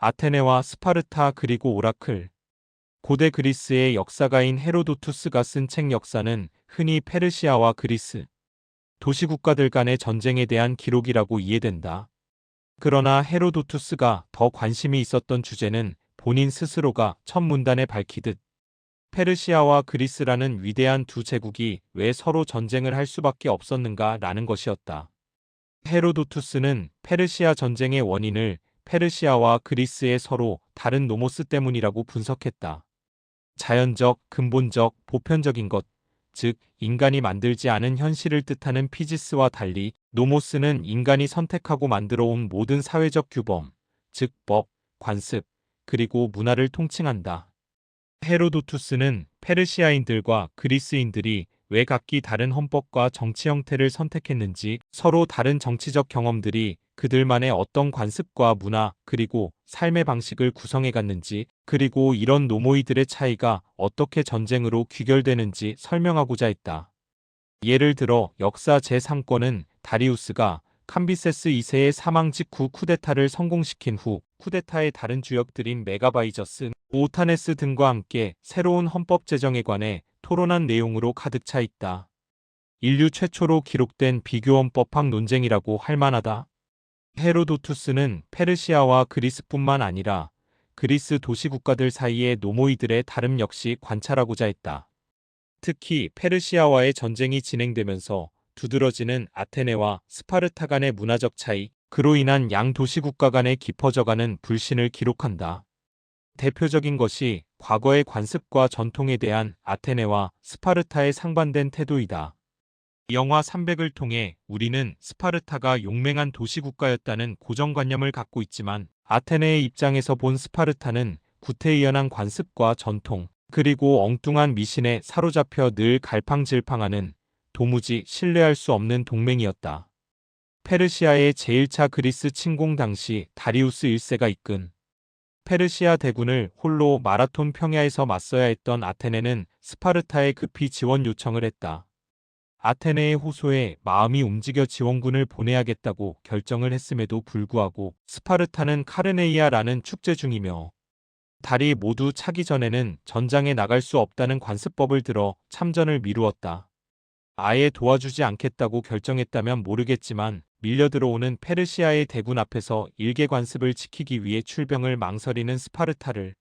아테네와 스파르타 그리고 오라클. 고대 그리스의 역사가인 헤로도투스가 쓴 책 역사는 흔히 페르시아와 그리스, 도시국가들 간의 전쟁에 대한 기록이라고 이해된다. 그러나 헤로도투스가 더 관심이 있었던 주제는 본인 스스로가 첫 문단에 밝히듯 페르시아와 그리스라는 위대한 두 제국이 왜 서로 전쟁을 할 수밖에 없었는가라는 것이었다. 헤로도투스는 페르시아 전쟁의 원인을 페르시아와 그리스의 서로 다른 노모스 때문이라고 분석했다. 자연적, 근본적, 보편적인 것, 즉 인간이 만들지 않은 현실을 뜻하는 피지스와 달리 노모스는 인간이 선택하고 만들어 온 모든 사회적 규범, 즉 법, 관습, 그리고 문화를 통칭한다. 헤로도투스는 페르시아인들과 그리스인들이 왜 각기 다른 헌법과 정치 형태를 선택했는지, 서로 다른 정치적 경험들이 그들만의 어떤 관습과 문화 그리고 삶의 방식을 구성해갔는지, 그리고 이런 노모이들의 차이가 어떻게 전쟁으로 귀결되는지 설명하고자 했다. 예를 들어 역사 제3권은 다리우스가 캄비세스 2세의 사망 직후 쿠데타를 성공시킨 후 쿠데타의 다른 주역들인 메가바이저스, 오타네스 등과 함께 새로운 헌법 제정에 관해 토론한 내용으로 가득 차 있다. 인류 최초로 기록된 비교헌법학 논쟁이라고 할 만하다. 헤로도투스는 페르시아와 그리스뿐만 아니라 그리스 도시국가들 사이의 노모이들의 다름 역시 관찰하고자 했다. 특히 페르시아와의 전쟁이 진행되면서 두드러지는 아테네와 스파르타 간의 문화적 차이, 그로 인한 양 도시국가 간의 깊어져가는 불신을 기록한다. 대표적인 것이 과거의 관습과 전통에 대한 아테네와 스파르타의 상반된 태도이다. 영화 300을 통해 우리는 스파르타가 용맹한 도시국가였다는 고정관념을 갖고 있지만, 아테네의 입장에서 본 스파르타는 구태의연한 관습과 전통, 그리고 엉뚱한 미신에 사로잡혀 늘 갈팡질팡하는 도무지 신뢰할 수 없는 동맹이었다. 페르시아의 제1차 그리스 침공 당시 다리우스 1세가 이끈 페르시아 대군을 홀로 마라톤 평야에서 맞서야 했던 아테네는 스파르타에 급히 지원 요청을 했다. 아테네의 호소에 마음이 움직여 지원군을 보내야겠다고 결정을 했음에도 불구하고 스파르타는 카르네이아라는 축제 중이며 달이 모두 차기 전에는 전장에 나갈 수 없다는 관습법을 들어 참전을 미루었다. 아예 도와주지 않겠다고 결정했다면 모르겠지만 밀려들어오는 페르시아의 대군 앞에서 일개 관습을 지키기 위해 출병을 망설이는 스파르타를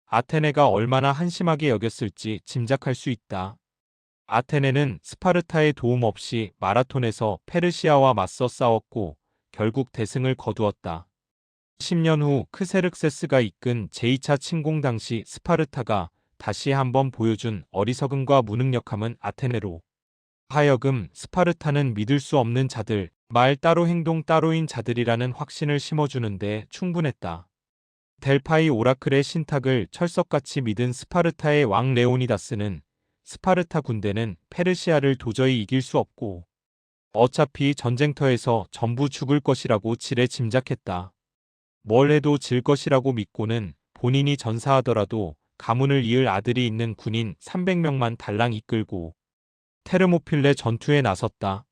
아테네가 얼마나 한심하게 여겼을지 짐작할 수 있다. 아테네는 스파르타의 도움 없이 마라톤에서 페르시아와 맞서 싸웠고 결국 대승을 거두었다. 10년 후 크세르크세스가 이끈 제2차 침공 당시 스파르타가 다시 한번 보여준 어리석음과 무능력함은 아테네로 하여금 스파르타는 믿을 수 없는 자들, 말 따로 행동 따로인 자들이라는 확신을 심어주는데 충분했다. 델파이 오라클의 신탁을 철석같이 믿은 스파르타의 왕 레오니다스는 스파르타 군대는 페르시아를 도저히 이길 수 없고 어차피 전쟁터에서 전부 죽을 것이라고 지레 짐작했다. 뭘 해도 질 것이라고 믿고는 본인이 전사하더라도 가문을 이을 아들이 있는 군인 300명만 달랑 이끌고 테르모필레 전투에 나섰다.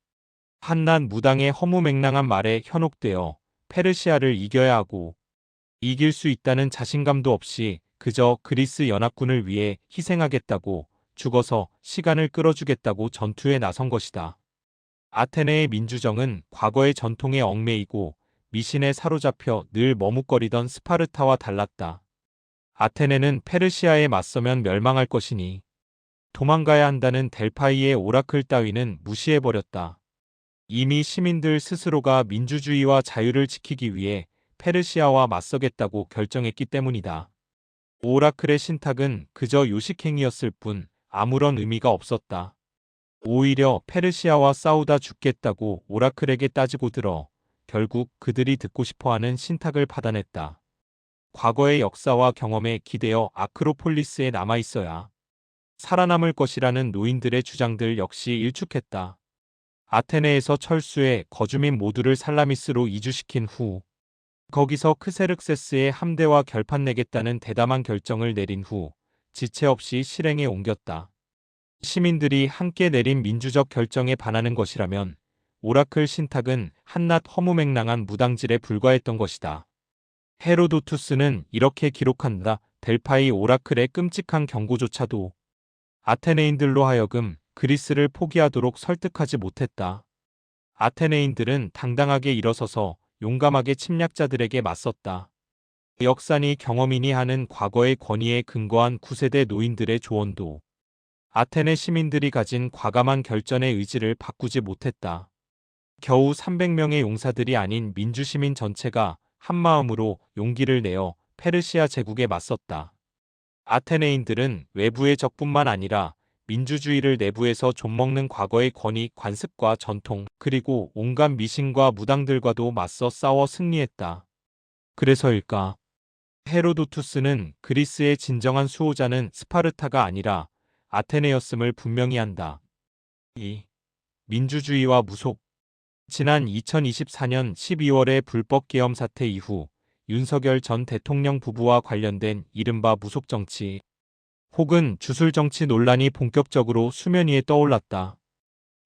한낱 무당의 허무맹랑한 말에 현혹되어 페르시아를 이겨야 하고 이길 수 있다는 자신감도 없이 그저 그리스 연합군을 위해 희생하겠다고, 죽어서 시간을 끌어주겠다고 전투에 나선 것이다. 아테네의 민주정은 과거의 전통에 얽매이고 미신에 사로잡혀 늘 머뭇거리던 스파르타와 달랐다. 아테네는 페르시아에 맞서면 멸망할 것이니 도망가야 한다는 델파이의 오라클 따위는 무시해버렸다. 이미 시민들 스스로가 민주주의와 자유를 지키기 위해 페르시아와 맞서겠다고 결정했기 때문이다. 오라클의 신탁은 그저 요식행위였을 뿐 아무런 의미가 없었다. 오히려 페르시아와 싸우다 죽겠다고 오라클에게 따지고 들어 결국 그들이 듣고 싶어하는 신탁을 받아냈다. 과거의 역사와 경험에 기대어 아크로폴리스에 남아있어야 살아남을 것이라는 노인들의 주장들 역시 일축했다. 아테네에서 철수해 거주민 모두를 살라미스로 이주시킨 후 거기서 크세르크세스의 함대와 결판 내겠다는 대담한 결정을 내린 후 지체 없이 실행에 옮겼다. 시민들이 함께 내린 민주적 결정에 반하는 것이라면 오라클 신탁은 한낱 허무맹랑한 무당질에 불과했던 것이다. 헤로도투스는 이렇게 기록한다. 델파이 오라클의 끔찍한 경고조차도 아테네인들로 하여금 그리스를 포기하도록 설득하지 못했다. 아테네인들은 당당하게 일어서서 용감하게 침략자들에게 맞섰다. 역사니 경험이니 하는 과거의 권위에 근거한 9세대 노인들의 조언도 아테네 시민들이 가진 과감한 결전의 의지를 바꾸지 못했다. 겨우 300명의 용사들이 아닌 민주시민 전체가 한마음으로 용기를 내어 페르시아 제국에 맞섰다. 아테네인들은 외부의 적뿐만 아니라 민주주의를 내부에서 좀먹는 과거의 권위, 관습과 전통, 그리고 온갖 미신과 무당들과도 맞서 싸워 승리했다. 그래서일까? 헤로도투스는 그리스의 진정한 수호자는 스파르타가 아니라 아테네였음을 분명히 한다. 2. 민주주의와 무속. 지난 2024년 12월의 불법 계엄 사태 이후 윤석열 전 대통령 부부와 관련된 이른바 무속 정치 혹은 주술 정치 논란이 본격적으로 수면 위에 떠올랐다.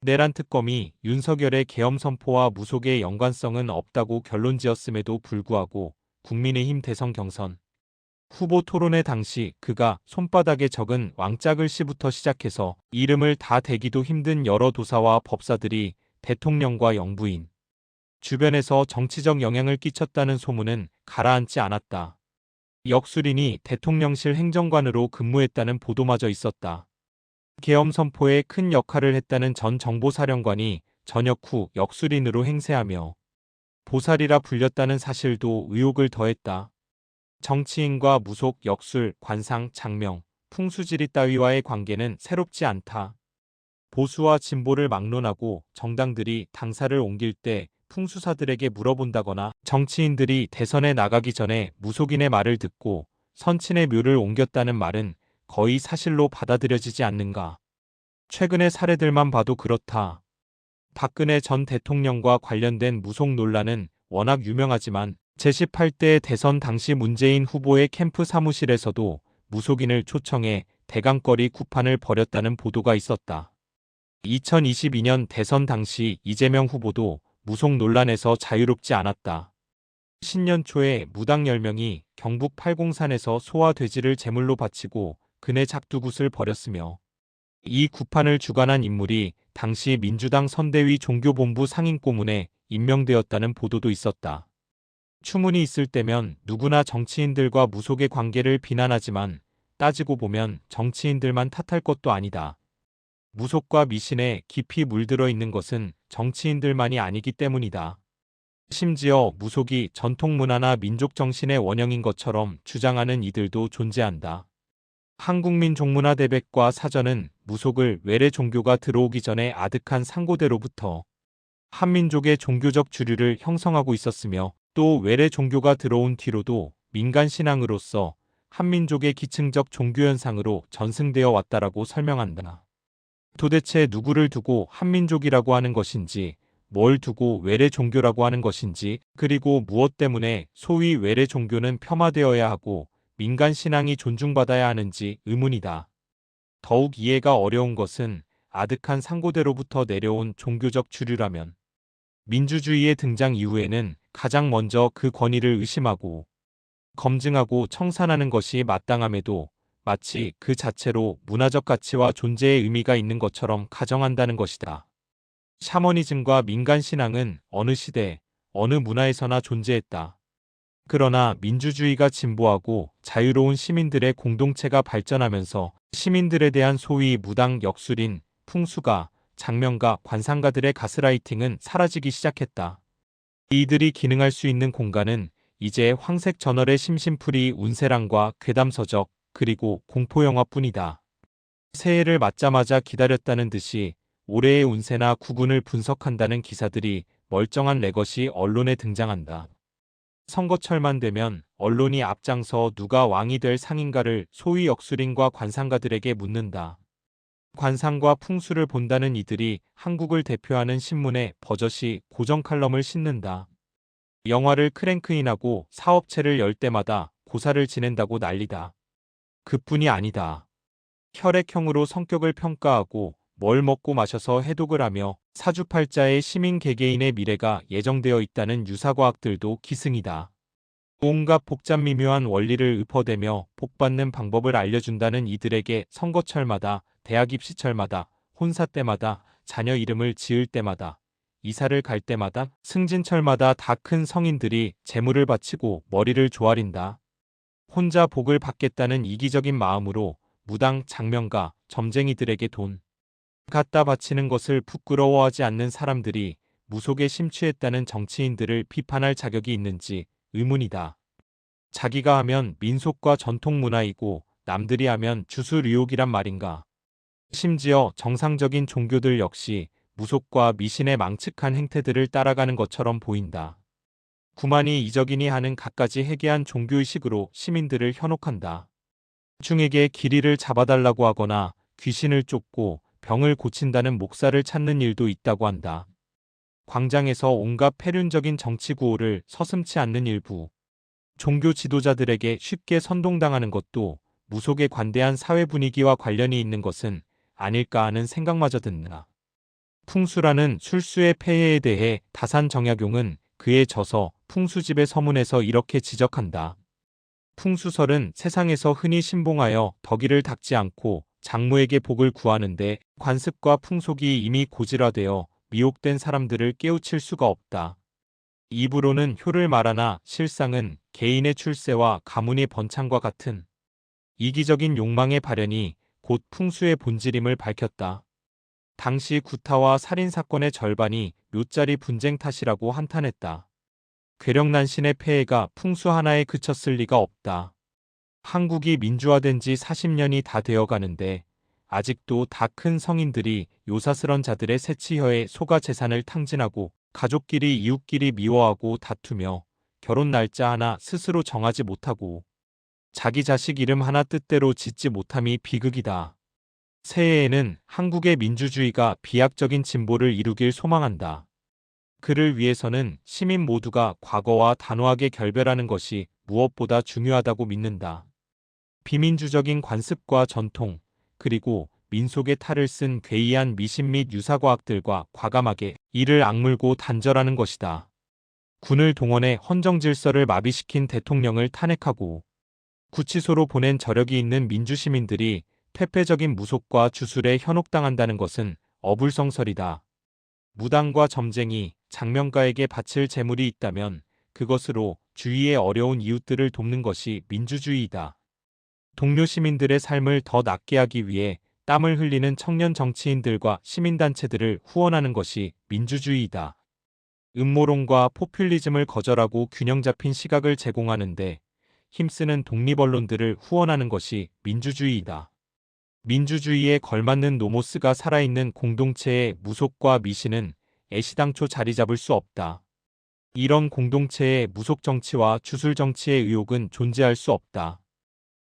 내란 특검이 윤석열의 계엄 선포와 무속의 연관성은 없다고 결론지었음에도 불구하고 국민의힘 대선 경선 후보 토론회 당시 그가 손바닥에 적은 왕자글씨부터 시작해서 이름을 다 대기도 힘든 여러 도사와 법사들이 대통령과 영부인 주변에서 정치적 영향을 끼쳤다는 소문은 가라앉지 않았다. 역술인이 대통령실 행정관으로 근무했다는 보도마저 있었다. 계엄 선포에 큰 역할을 했다는 전 정보사령관이 전역 후 역술인으로 행세하며 보살이라 불렸다는 사실도 의혹을 더했다. 정치인과 무속, 역술, 관상, 장명, 풍수지리 따위와의 관계는 새롭지 않다. 보수와 진보를 막론하고 정당들이 당사를 옮길 때 풍수사들에게 물어본다거나 정치인들이 대선에 나가기 전에 무속인의 말을 듣고 선친의 묘를 옮겼다는 말은 거의 사실로 받아들여지지 않는가. 최근의 사례들만 봐도 그렇다. 박근혜 전 대통령과 관련된 무속 논란은 워낙 유명하지만 제18대 대선 당시 문재인 후보의 캠프 사무실에서도 무속인을 초청해 대강거리 구판을 벌였다는 보도가 있었다. 2022년 대선 당시 이재명 후보도 무속 논란에서 자유롭지 않았다. 신년 초에 무당 10명이 경북 팔공산에서 소와 돼지를 제물로 바치고 그네 작두굿을 벌였으며 이 구판을 주관한 인물이 당시 민주당 선대위 종교본부 상임고문에 임명되었다는 보도도 있었다. 추문이 있을 때면 누구나 정치인들과 무속의 관계를 비난하지만 따지고 보면 정치인들만 탓할 것도 아니다. 무속과 미신에 깊이 물들어 있는 것은 정치인들만이 아니기 때문이다. 심지어 무속이 전통문화나 민족정신의 원형인 것처럼 주장하는 이들도 존재한다. 한국민 종문화대백과 사전은 무속을 외래 종교가 들어오기 전에 아득한 상고대로부터 한민족의 종교적 주류를 형성하고 있었으며 또 외래 종교가 들어온 뒤로도 민간 신앙으로서 한민족의 기층적 종교현상으로 전승되어 왔다라고 설명한다. 도대체 누구를 두고 한민족이라고 하는 것인지, 뭘 두고 외래 종교라고 하는 것인지, 그리고 무엇 때문에 소위 외래 종교는 폄하되어야 하고 민간 신앙이 존중받아야 하는지 의문이다. 더욱 이해가 어려운 것은 아득한 상고대로부터 내려온 종교적 주류라면 민주주의의 등장 이후에는 가장 먼저 그 권위를 의심하고 검증하고 청산하는 것이 마땅함에도 마치 그 자체로 문화적 가치와 존재의 의미가 있는 것처럼 가정한다는 것이다. 샤머니즘과 민간신앙은 어느 시대, 어느 문화에서나 존재했다. 그러나 민주주의가 진보하고 자유로운 시민들의 공동체가 발전하면서 시민들에 대한 소위 무당, 역술인, 풍수가, 장명가, 관상가들의 가스라이팅은 사라지기 시작했다. 이들이 기능할 수 있는 공간은 이제 황색 저널의 심심풀이 운세랑과 괴담서적, 그리고 공포영화뿐이다. 새해를 맞자마자 기다렸다는 듯이 올해의 운세나 구군을 분석한다는 기사들이 멀쩡한 레것이 언론에 등장한다. 선거철만 되면 언론이 앞장서 누가 왕이 될 상인가를 소위 역술인과 관상가들에게 묻는다. 관상과 풍수를 본다는 이들이 한국을 대표하는 신문에 버젓이 고정 칼럼을 싣는다. 영화를 크랭크인하고 사업체를 열 때마다 고사를 지낸다고 난리다. 그뿐이 아니다. 혈액형으로 성격을 평가하고 뭘 먹고 마셔서 해독을 하며 사주팔자의 시민 개개인의 미래가 예정되어 있다는 유사과학들도 기승이다. 온갖 복잡 미묘한 원리를 읊어대며 복받는 방법을 알려준다는 이들에게 선거철마다, 대학 입시철마다, 혼사 때마다, 자녀 이름을 지을 때마다, 이사를 갈 때마다, 승진철마다 다 큰 성인들이 재물을 바치고 머리를 조아린다. 혼자 복을 받겠다는 이기적인 마음으로 무당, 장명가, 점쟁이들에게 돈 갖다 바치는 것을 부끄러워하지 않는 사람들이 무속에 심취했다는 정치인들을 비판할 자격이 있는지 의문이다. 자기가 하면 민속과 전통 문화이고 남들이 하면 주술의혹이란 말인가. 심지어 정상적인 종교들 역시 무속과 미신의 망측한 행태들을 따라가는 것처럼 보인다. 구만이 이적이니 하는 갖가지 해괴한 종교의식으로 시민들을 현혹한다. 중에게 기리를 잡아달라고 하거나 귀신을 쫓고 병을 고친다는 목사를 찾는 일도 있다고 한다. 광장에서 온갖 폐륜적인 정치 구호를 서슴지 않는 일부 종교 지도자들에게 쉽게 선동당하는 것도 무속의 관대한 사회 분위기와 관련이 있는 것은 아닐까 하는 생각마저 든다. 풍수라는 술수의 폐해에 대해 다산 정약용은 그의 저서 풍수집의 서문에서 이렇게 지적한다. 풍수설은 세상에서 흔히 신봉하여 덕이를 닦지 않고 장모에게 복을 구하는데 관습과 풍속이 이미 고질화되어 미혹된 사람들을 깨우칠 수가 없다. 입으로는 효를 말하나 실상은 개인의 출세와 가문의 번창과 같은 이기적인 욕망의 발현이 곧 풍수의 본질임을 밝혔다. 당시 구타와 살인사건의 절반이 묘자리 분쟁 탓이라고 한탄했다. 괴력난신의 폐해가 풍수 하나에 그쳤을 리가 없다. 한국이 민주화된 지 40년이 다 되어가는데 아직도 다 큰 성인들이 요사스런 자들의 새치혀에 속아 재산을 탕진하고 가족끼리 이웃끼리 미워하고 다투며 결혼 날짜 하나 스스로 정하지 못하고 자기 자식 이름 하나 뜻대로 짓지 못함이 비극이다. 새해에는 한국의 민주주의가 비약적인 진보를 이루길 소망한다. 그를 위해서는 시민 모두가 과거와 단호하게 결별하는 것이 무엇보다 중요하다고 믿는다. 비민주적인 관습과 전통, 그리고 민속의 탈을 쓴 괴이한 미신 및 유사과학들과 과감하게 이를 악물고 단절하는 것이다. 군을 동원해 헌정질서를 마비시킨 대통령을 탄핵하고 구치소로 보낸 저력이 있는 민주시민들이 퇴폐적인 무속과 주술에 현혹당한다는 것은 어불성설이다. 무당과 점쟁이, 장명가에게 바칠 재물이 있다면 그것으로 주위의 어려운 이웃들을 돕는 것이 민주주의이다. 동료 시민들의 삶을 더 낫게 하기 위해 땀을 흘리는 청년 정치인들과 시민단체들을 후원하는 것이 민주주의이다. 음모론과 포퓰리즘을 거절하고 균형 잡힌 시각을 제공하는데 힘쓰는 독립언론들을 후원하는 것이 민주주의이다. 민주주의에 걸맞는 노모스가 살아있는 공동체의 무속과 미신은 애시당초 자리 잡을 수 없다. 이런 공동체의 무속 정치와 주술 정치의 의혹은 존재할 수 없다.